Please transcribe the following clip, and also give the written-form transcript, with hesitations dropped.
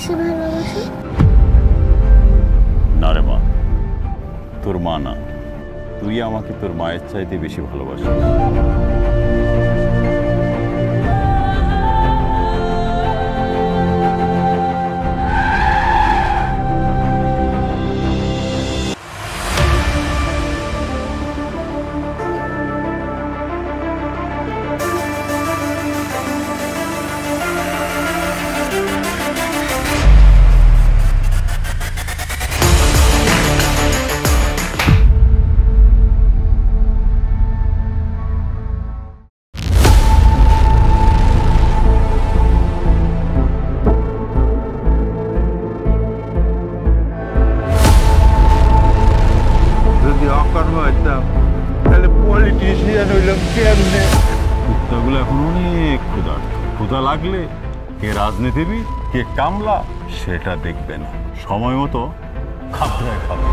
বেশি ভালোবাসো? না রে মা, তোর মা না, তুই আমাকে তোর মায়ের চাইতে বেশি ভালোবাসিস। যদি অকর্ম হইতাম তাহলে পলিটিশিয়ান হইলাম কেমনে? কুত্তাগুলো এখন অনেক ক্ষুধার্ত। ক্ষুধা লাগলে কে রাজনীতিবিদ কে কামলা সেটা দেখবে না, সময় মতো খাদ্য খাবে।